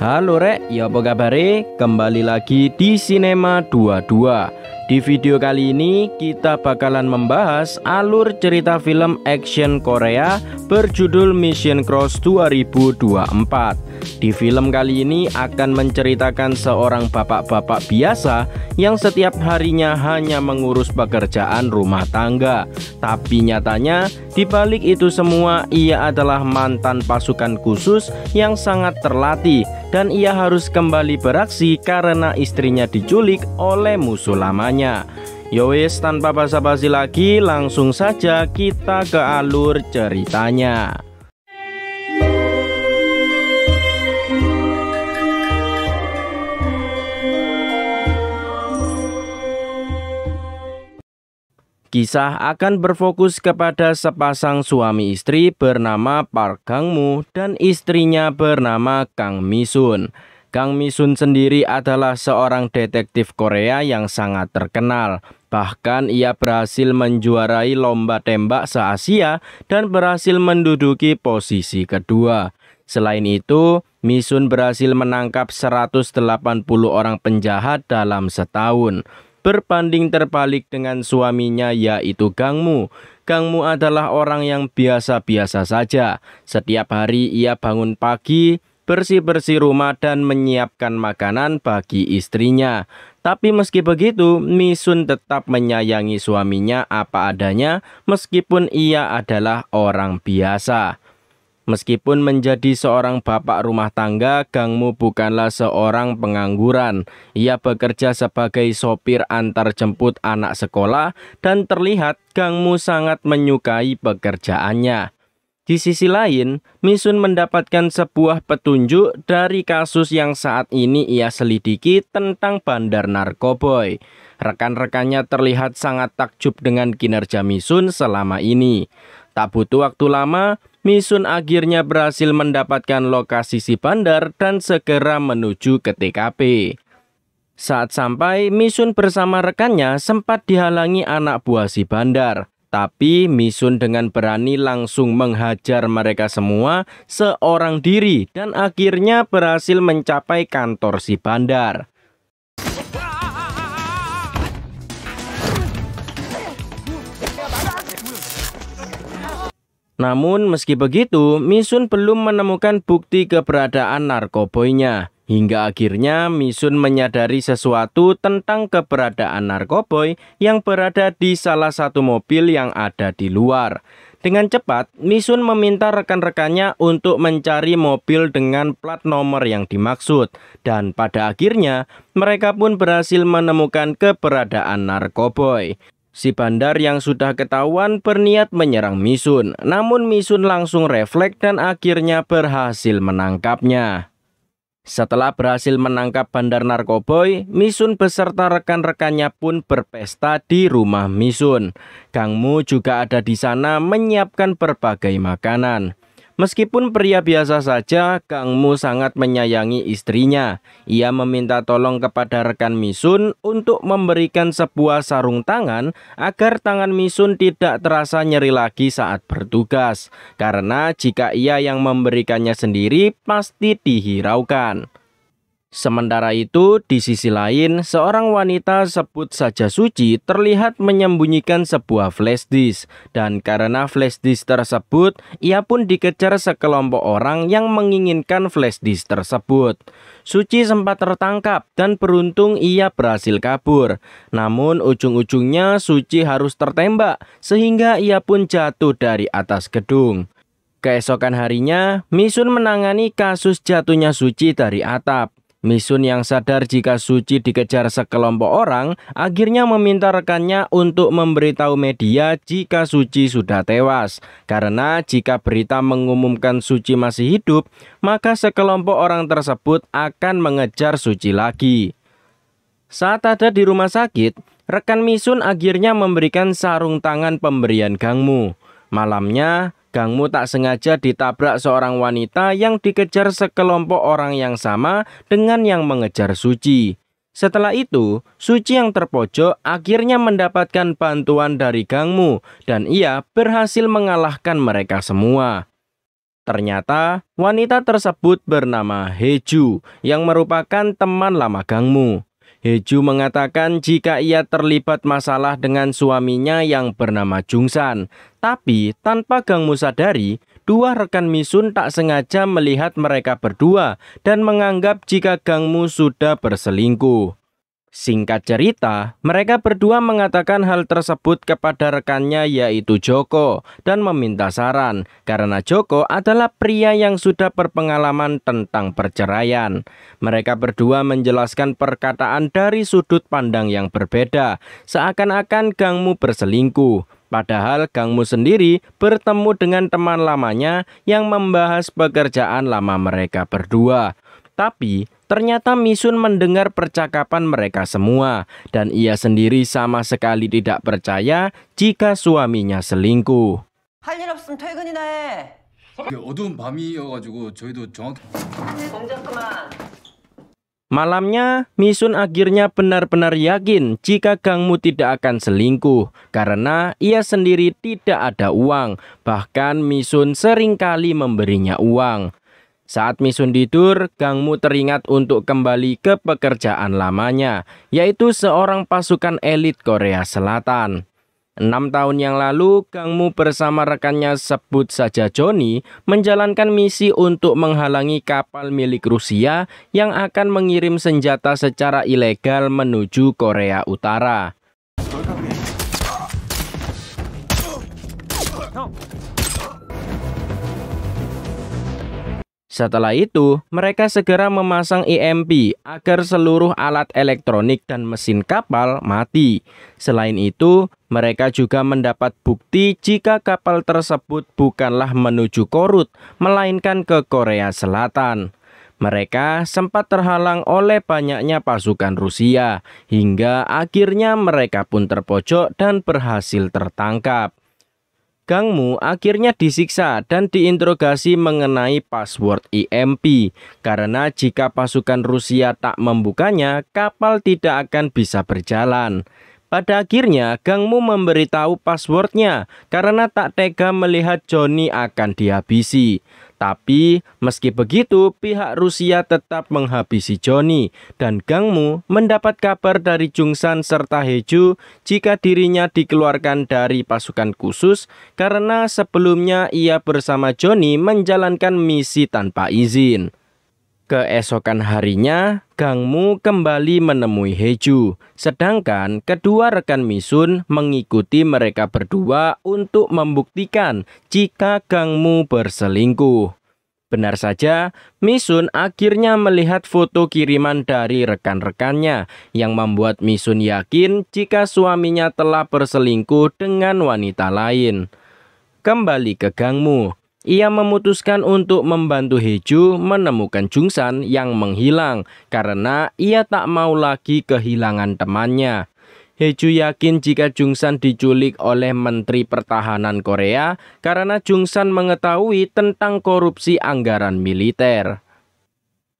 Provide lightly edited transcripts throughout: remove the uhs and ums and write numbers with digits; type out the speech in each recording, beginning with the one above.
Halo rek, ya apa kabare? Kembali lagi di Sinema 22. Di video kali ini kita bakalan membahas alur cerita film action Korea berjudul Mission Cross 2024. Di film kali ini akan menceritakan seorang bapak-bapak biasa yang setiap harinya hanya mengurus pekerjaan rumah tangga. Tapi nyatanya di balik itu semua ia adalah mantan pasukan khusus yang sangat terlatih, dan ia harus kembali beraksi karena istrinya diculik oleh musuh lamanya. Yowes, tanpa basa-basi lagi, langsung saja kita ke alur ceritanya. Kisah akan berfokus kepada sepasang suami istri bernama Park Gang-moo dan istrinya bernama Kang Mi-sun. Kang Mi-sun sendiri adalah seorang detektif Korea yang sangat terkenal. Bahkan ia berhasil menjuarai lomba tembak se-Asia dan berhasil menduduki posisi kedua. Selain itu, Mi-sun berhasil menangkap 180 orang penjahat dalam setahun. Berbanding terbalik dengan suaminya, yaitu Gang-moo. Gang-moo adalah orang yang biasa-biasa saja. Setiap hari ia bangun pagi, bersih-bersih rumah dan menyiapkan makanan bagi istrinya. Tapi meski begitu, Mi-sun tetap menyayangi suaminya apa adanya meskipun ia adalah orang biasa. Meskipun menjadi seorang bapak rumah tangga, Gang-moo bukanlah seorang pengangguran. Ia bekerja sebagai sopir antar jemput anak sekolah dan terlihat Gang-moo sangat menyukai pekerjaannya. Di sisi lain, Mi-sun mendapatkan sebuah petunjuk dari kasus yang saat ini ia selidiki tentang bandar narkoboy. Rekan-rekannya terlihat sangat takjub dengan kinerja Mi-sun selama ini. Tak butuh waktu lama, Mi-sun akhirnya berhasil mendapatkan lokasi si bandar dan segera menuju ke TKP. Saat sampai, Mi-sun bersama rekannya sempat dihalangi anak buah si bandar. Tapi Mi-sun dengan berani langsung menghajar mereka semua seorang diri dan akhirnya berhasil mencapai kantor si bandar. Namun meski begitu, Mi-sun belum menemukan bukti keberadaan narkoboynya. Hingga akhirnya Mi-sun menyadari sesuatu tentang keberadaan narkoboy yang berada di salah satu mobil yang ada di luar. Dengan cepat, Mi-sun meminta rekan-rekannya untuk mencari mobil dengan plat nomor yang dimaksud. Dan pada akhirnya, mereka pun berhasil menemukan keberadaan narkoboy. Si bandar yang sudah ketahuan berniat menyerang Mi-sun, namun Mi-sun langsung refleks dan akhirnya berhasil menangkapnya. Setelah berhasil menangkap bandar narkoboy, Mi-sun beserta rekan-rekannya pun berpesta di rumah Mi-sun. Gang-moo juga ada di sana menyiapkan berbagai makanan. Meskipun pria biasa saja, Gang-moo sangat menyayangi istrinya. Ia meminta tolong kepada rekan Mi-sun untuk memberikan sebuah sarung tangan agar tangan Mi-sun tidak terasa nyeri lagi saat bertugas. Karena jika ia yang memberikannya sendiri, pasti dihiraukan. Sementara itu, di sisi lain, seorang wanita sebut saja Suci terlihat menyembunyikan sebuah flash disk. Dan karena flash disk tersebut, ia pun dikejar sekelompok orang yang menginginkan flash disk tersebut. Suci sempat tertangkap dan beruntung ia berhasil kabur. Namun ujung-ujungnya Suci harus tertembak sehingga ia pun jatuh dari atas gedung. Keesokan harinya, Mi-sun menangani kasus jatuhnya Suci dari atap. Mi-sun yang sadar jika Suci dikejar sekelompok orang, akhirnya meminta rekannya untuk memberitahu media jika Suci sudah tewas. Karena jika berita mengumumkan Suci masih hidup, maka sekelompok orang tersebut akan mengejar Suci lagi. Saat ada di rumah sakit, rekan Mi-sun akhirnya memberikan sarung tangan pemberian Gang-moo. Malamnya, Gang-moo tak sengaja ditabrak seorang wanita yang dikejar sekelompok orang yang sama dengan yang mengejar Suci. Setelah itu, Suci yang terpojok akhirnya mendapatkan bantuan dari Gang-moo dan ia berhasil mengalahkan mereka semua. Ternyata wanita tersebut bernama Heju yang merupakan teman lama Gangmu. Heju mengatakan jika ia terlibat masalah dengan suaminya yang bernama Jungsan. Tapi tanpa Gangmu sadari, dua rekan Misun tak sengaja melihat mereka berdua dan menganggap jika Gangmu sudah berselingkuh. Singkat cerita, mereka berdua mengatakan hal tersebut kepada rekannya yaitu Joko dan meminta saran karena Joko adalah pria yang sudah berpengalaman tentang perceraian. Mereka berdua menjelaskan perkataan dari sudut pandang yang berbeda, seakan-akan Gangmu berselingkuh. Padahal Gangmu sendiri bertemu dengan teman lamanya yang membahas pekerjaan lama mereka berdua. Tapi ternyata Misun mendengar percakapan mereka semua dan ia sendiri sama sekali tidak percaya jika suaminya selingkuh. 할 일 없으면 퇴근이나 해. 어두운 밤이어가지고 저희도 정확히 동작 그만. Malamnya, Misun akhirnya benar-benar yakin jika Gangmu tidak akan selingkuh karena ia sendiri tidak ada uang. Bahkan Misun seringkali memberinya uang. Saat Misun tidur, Gangmu teringat untuk kembali ke pekerjaan lamanya, yaitu seorang pasukan elit Korea Selatan. 6 tahun yang lalu, Gangmu bersama rekannya sebut saja Johnny menjalankan misi untuk menghalangi kapal milik Rusia yang akan mengirim senjata secara ilegal menuju Korea Utara. Setelah itu, mereka segera memasang EMP agar seluruh alat elektronik dan mesin kapal mati. Selain itu, mereka juga mendapat bukti jika kapal tersebut bukanlah menuju Korut, melainkan ke Korea Selatan. Mereka sempat terhalang oleh banyaknya pasukan Rusia, hingga akhirnya mereka pun terpojok dan berhasil tertangkap. Gangmu akhirnya disiksa dan diinterogasi mengenai password EMP karena jika pasukan Rusia tak membukanya, kapal tidak akan bisa berjalan. Pada akhirnya, Gangmu memberitahu passwordnya karena tak tega melihat Johnny akan dihabisi. Tapi, meski begitu, pihak Rusia tetap menghabisi Johnny dan Gangmu mendapat kabar dari Jungsan serta Heju jika dirinya dikeluarkan dari pasukan khusus karena sebelumnya ia bersama Johnny menjalankan misi tanpa izin. Keesokan harinya, Gangmu kembali menemui Heju, sedangkan kedua rekan Misun mengikuti mereka berdua untuk membuktikan jika Gangmu berselingkuh. Benar saja, Misun akhirnya melihat foto kiriman dari rekan-rekannya yang membuat Misun yakin jika suaminya telah berselingkuh dengan wanita lain. Kembali ke Gangmu. Ia memutuskan untuk membantu Heju menemukan Jungsan yang menghilang karena ia tak mau lagi kehilangan temannya. Heju yakin jika Jungsan diculik oleh Menteri Pertahanan Korea karena Jungsan mengetahui tentang korupsi anggaran militer.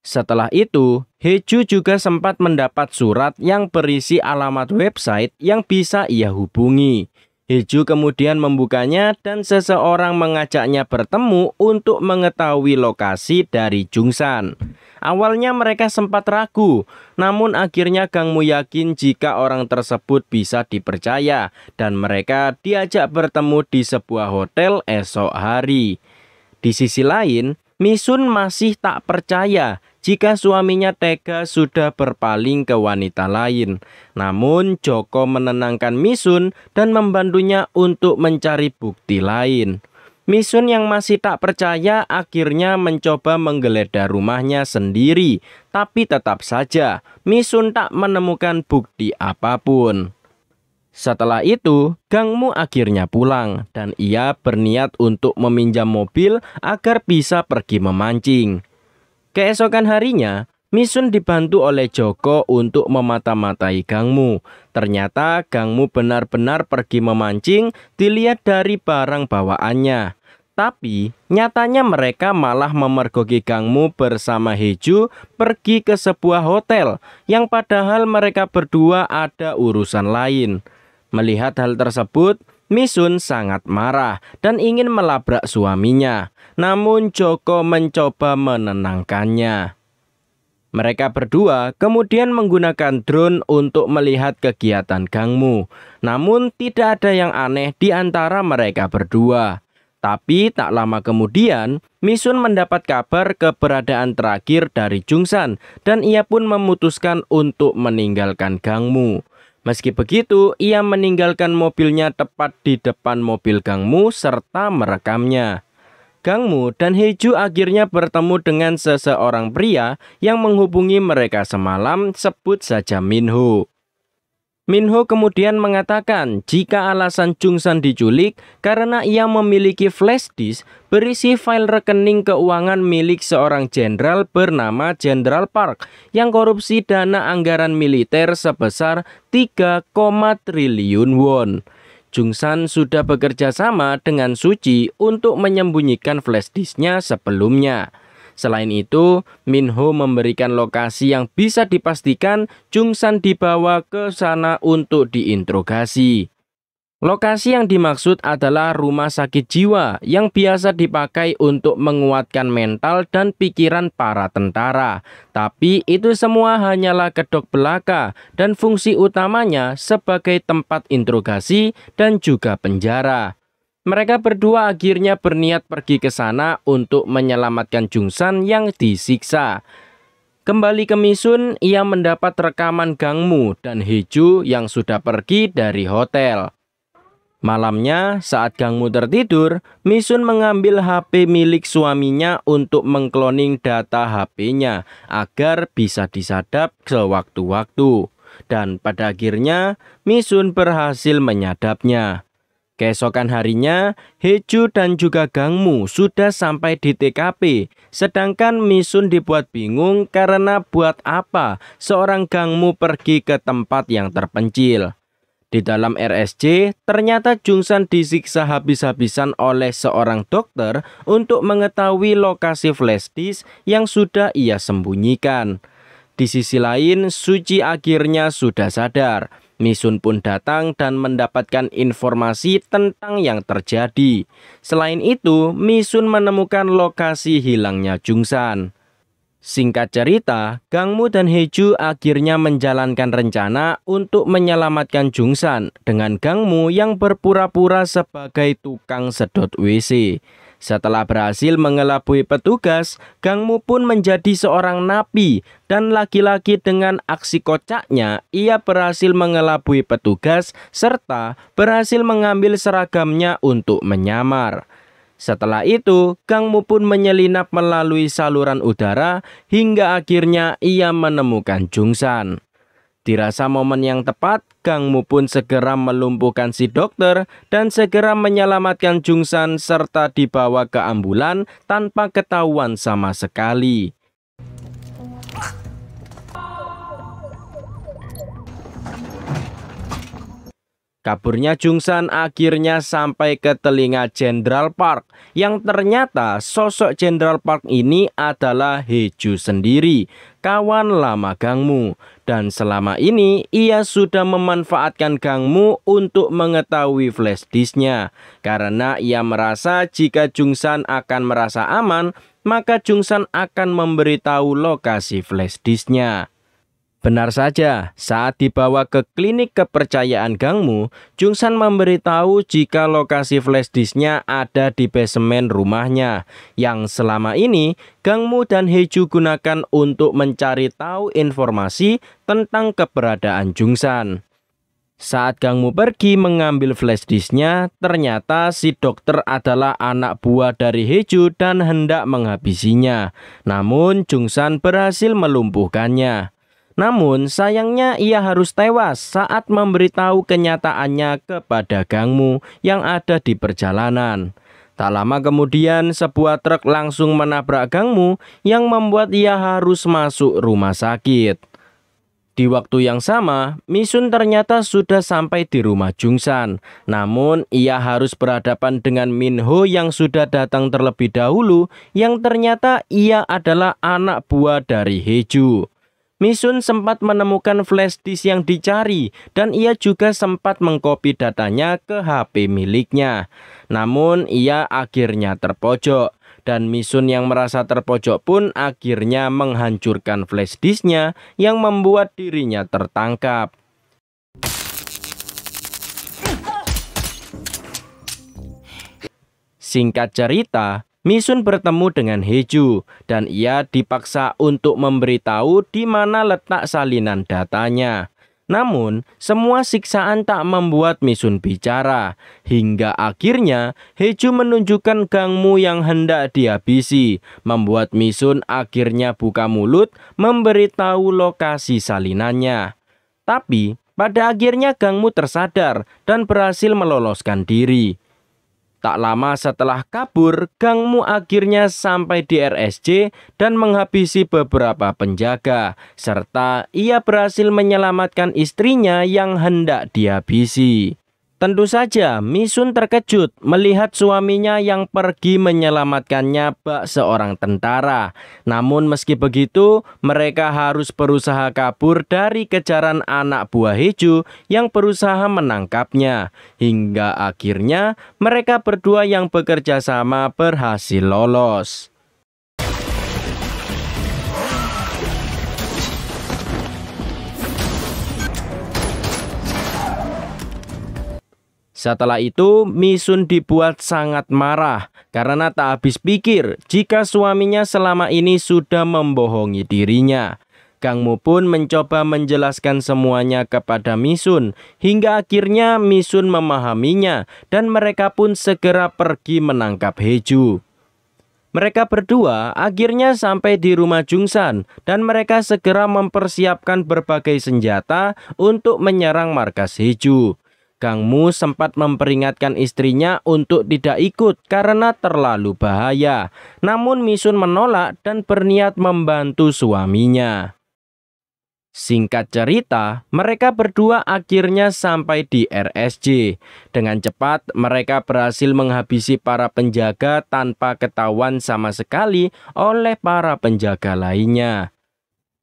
Setelah itu, Heju juga sempat mendapat surat yang berisi alamat website yang bisa ia hubungi. Heju kemudian membukanya dan seseorang mengajaknya bertemu untuk mengetahui lokasi dari Jungsan. Awalnya mereka sempat ragu, namun akhirnya Gangmu yakin jika orang tersebut bisa dipercaya dan mereka diajak bertemu di sebuah hotel esok hari. Di sisi lain, Misun masih tak percaya jika suaminya tega sudah berpaling ke wanita lain. Namun Joko menenangkan Misun dan membantunya untuk mencari bukti lain. Misun yang masih tak percaya akhirnya mencoba menggeledah rumahnya sendiri. Tapi tetap saja Misun tak menemukan bukti apapun. Setelah itu, Gangmu akhirnya pulang dan ia berniat untuk meminjam mobil agar bisa pergi memancing. Keesokan harinya, Misun dibantu oleh Joko untuk memata-matai Gangmu. Ternyata Gangmu benar-benar pergi memancing dilihat dari barang bawaannya. Tapi nyatanya mereka malah memergoki Gangmu bersama Heju pergi ke sebuah hotel yang padahal mereka berdua ada urusan lain. Melihat hal tersebut, Misun sangat marah dan ingin melabrak suaminya. Namun Joko mencoba menenangkannya. Mereka berdua kemudian menggunakan drone untuk melihat kegiatan Gangmu. Namun tidak ada yang aneh di antara mereka berdua. Tapi tak lama kemudian, Misun mendapat kabar keberadaan terakhir dari Jungsan dan ia pun memutuskan untuk meninggalkan Gangmu. Meski begitu, ia meninggalkan mobilnya tepat di depan mobil Gangmu serta merekamnya. Gangmu dan Heju akhirnya bertemu dengan seseorang pria yang menghubungi mereka semalam, sebut saja Minho. Minho kemudian mengatakan jika alasan Jungsan diculik karena ia memiliki flash disk berisi file rekening keuangan milik seorang jenderal bernama Jenderal Park yang korupsi dana anggaran militer sebesar 3, triliun won. Jungsan sudah bekerja sama dengan Suci untuk menyembunyikan flash disknya sebelumnya. Selain itu, Minho memberikan lokasi yang bisa dipastikan Jungsan dibawa ke sana untuk diinterogasi. Lokasi yang dimaksud adalah rumah sakit jiwa yang biasa dipakai untuk menguatkan mental dan pikiran para tentara. Tapi itu semua hanyalah kedok belaka dan fungsi utamanya sebagai tempat interogasi dan juga penjara. Mereka berdua akhirnya berniat pergi ke sana untuk menyelamatkan Jungsan yang disiksa. Kembali ke Misun, ia mendapat rekaman Gangmu dan Heju yang sudah pergi dari hotel. Malamnya, saat Gangmu tertidur, Misun mengambil HP milik suaminya untuk mengkloning data HP-nya agar bisa disadap sewaktu-waktu. Dan pada akhirnya, Misun berhasil menyadapnya. Keesokan harinya, Heju dan juga Gangmu sudah sampai di TKP, sedangkan Misun dibuat bingung karena buat apa seorang Gangmu pergi ke tempat yang terpencil. Di dalam RSC, ternyata Jungsan disiksa habis-habisan oleh seorang dokter untuk mengetahui lokasi flash disk yang sudah ia sembunyikan. Di sisi lain, Suci akhirnya sudah sadar. Misun pun datang dan mendapatkan informasi tentang yang terjadi. Selain itu, Misun menemukan lokasi hilangnya Jungsan. Singkat cerita, Gangmu dan Heju akhirnya menjalankan rencana untuk menyelamatkan Jungsan dengan Gangmu yang berpura-pura sebagai tukang sedot WC. Setelah berhasil mengelabui petugas, Gangmu pun menjadi seorang napi dan lagi-lagi dengan aksi kocaknya ia berhasil mengelabui petugas serta berhasil mengambil seragamnya untuk menyamar. Setelah itu, Gangmu pun menyelinap melalui saluran udara hingga akhirnya ia menemukan Jungsan. Dirasa momen yang tepat, Gangmu pun segera melumpuhkan si dokter dan segera menyelamatkan Jungsan serta dibawa ke ambulan tanpa ketahuan sama sekali. Kaburnya Jungsan akhirnya sampai ke telinga Jenderal Park, yang ternyata sosok Jenderal Park ini adalah Heju sendiri, kawan lama Gangmu. Dan selama ini ia sudah memanfaatkan Gangmu untuk mengetahui flash disknya. Karena ia merasa jika Jungsan akan merasa aman, maka Jungsan akan memberitahu lokasi flash disknya. Benar saja, saat dibawa ke klinik kepercayaan Gangmu, Jungsan memberitahu jika lokasi flash disknya ada di basemen rumahnya, yang selama ini Gangmu dan Heju gunakan untuk mencari tahu informasi tentang keberadaan Jungsan. Saat Gangmu pergi mengambil flash disknya, ternyata si dokter adalah anak buah dari Heju dan hendak menghabisinya. Namun Jungsan berhasil melumpuhkannya. Namun sayangnya ia harus tewas saat memberitahu kenyataannya kepada Gangmu yang ada di perjalanan. Tak lama kemudian sebuah truk langsung menabrak Gangmu yang membuat ia harus masuk rumah sakit. Di waktu yang sama, Misun ternyata sudah sampai di rumah Jungsan. Namun ia harus berhadapan dengan Minho yang sudah datang terlebih dahulu, yang ternyata ia adalah anak buah dari Heju. Misun sempat menemukan flash disk yang dicari dan ia juga sempat mengcopy datanya ke HP miliknya. Namun ia akhirnya terpojok dan Misun yang merasa terpojok pun akhirnya menghancurkan flash disknya yang membuat dirinya tertangkap. Singkat cerita, Misun bertemu dengan Haeju dan ia dipaksa untuk memberitahu di mana letak salinan datanya. Namun, semua siksaan tak membuat Misun bicara. Hingga akhirnya, Haeju menunjukkan gangmu yang hendak dihabisi, membuat Misun akhirnya buka mulut memberitahu lokasi salinannya. Tapi, pada akhirnya gangmu tersadar dan berhasil meloloskan diri. Tak lama setelah kabur, gangmu akhirnya sampai di RSJ dan menghabisi beberapa penjaga, serta ia berhasil menyelamatkan istrinya yang hendak dihabisi. Tentu saja Misun terkejut melihat suaminya yang pergi menyelamatkannya bak seorang tentara. Namun meski begitu, mereka harus berusaha kabur dari kejaran anak buah Haeju yang berusaha menangkapnya. Hingga akhirnya mereka berdua yang bekerja sama berhasil lolos. Setelah itu, Misun dibuat sangat marah karena tak habis pikir jika suaminya selama ini sudah membohongi dirinya. Gangmu pun mencoba menjelaskan semuanya kepada Misun, hingga akhirnya Misun memahaminya dan mereka pun segera pergi menangkap Haeju. Mereka berdua akhirnya sampai di rumah Jungsan dan mereka segera mempersiapkan berbagai senjata untuk menyerang markas Haeju. Gangmu sempat memperingatkan istrinya untuk tidak ikut karena terlalu bahaya. Namun Misun menolak dan berniat membantu suaminya. Singkat cerita, mereka berdua akhirnya sampai di RSJ. Dengan cepat, mereka berhasil menghabisi para penjaga tanpa ketahuan sama sekali oleh para penjaga lainnya.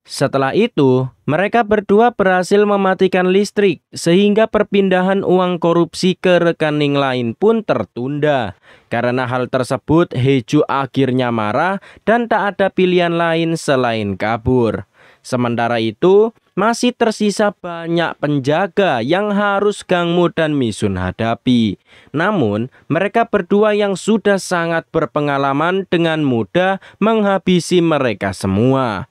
Setelah itu, mereka berdua berhasil mematikan listrik sehingga perpindahan uang korupsi ke rekening lain pun tertunda. Karena hal tersebut, Haeju akhirnya marah dan tak ada pilihan lain selain kabur. Sementara itu, masih tersisa banyak penjaga yang harus Gangmu dan Misun hadapi. Namun, mereka berdua yang sudah sangat berpengalaman dengan mudah menghabisi mereka semua.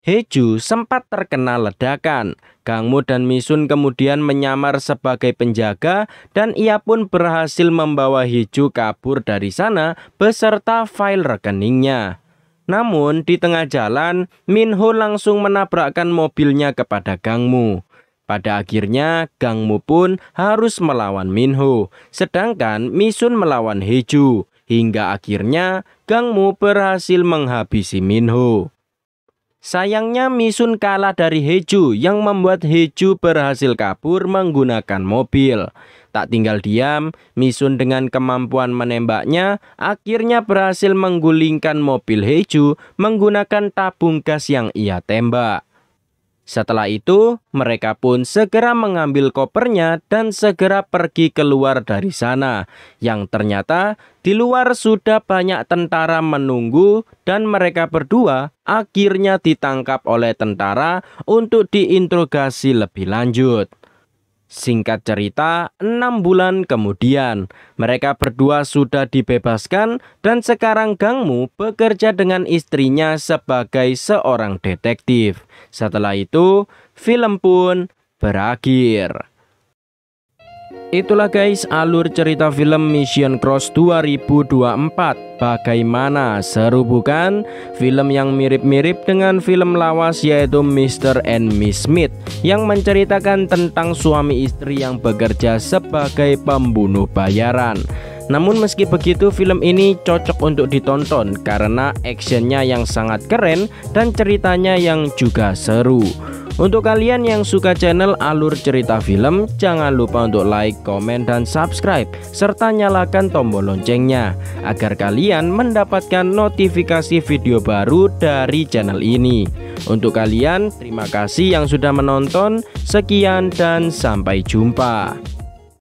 Haeju sempat terkena ledakan. Gangmu dan Misun kemudian menyamar sebagai penjaga dan ia pun berhasil membawa Haeju kabur dari sana beserta file rekeningnya. Namun di tengah jalan, Minho langsung menabrakkan mobilnya kepada Gangmu. Pada akhirnya Gangmu pun harus melawan Minho, sedangkan Misun melawan Haeju. Hingga akhirnya Gangmu berhasil menghabisi Minho. Sayangnya Misun kalah dari Haeju yang membuat Haeju berhasil kabur menggunakan mobil. Tak tinggal diam, Misun dengan kemampuan menembaknya akhirnya berhasil menggulingkan mobil Haeju menggunakan tabung gas yang ia tembak. Setelah itu, mereka pun segera mengambil kopernya dan segera pergi keluar dari sana. Yang ternyata di luar sudah banyak tentara menunggu dan mereka berdua akhirnya ditangkap oleh tentara untuk diinterogasi lebih lanjut. Singkat cerita, 6 bulan kemudian, mereka berdua sudah dibebaskan dan sekarang Gangmu bekerja dengan istrinya sebagai seorang detektif. Setelah itu, film pun berakhir. Itulah guys alur cerita film Mission Cross 2024. Bagaimana, seru bukan? Film yang mirip-mirip dengan film lawas yaitu Mr. and Miss Smith, yang menceritakan tentang suami istri yang bekerja sebagai pembunuh bayaran. Namun meski begitu, film ini cocok untuk ditonton karena actionnya yang sangat keren dan ceritanya yang juga seru. Untuk kalian yang suka channel Alur Cerita Film, jangan lupa untuk like, komen, dan subscribe, serta nyalakan tombol loncengnya agar kalian mendapatkan notifikasi video baru dari channel ini. Untuk kalian, terima kasih yang sudah menonton. Sekian dan sampai jumpa.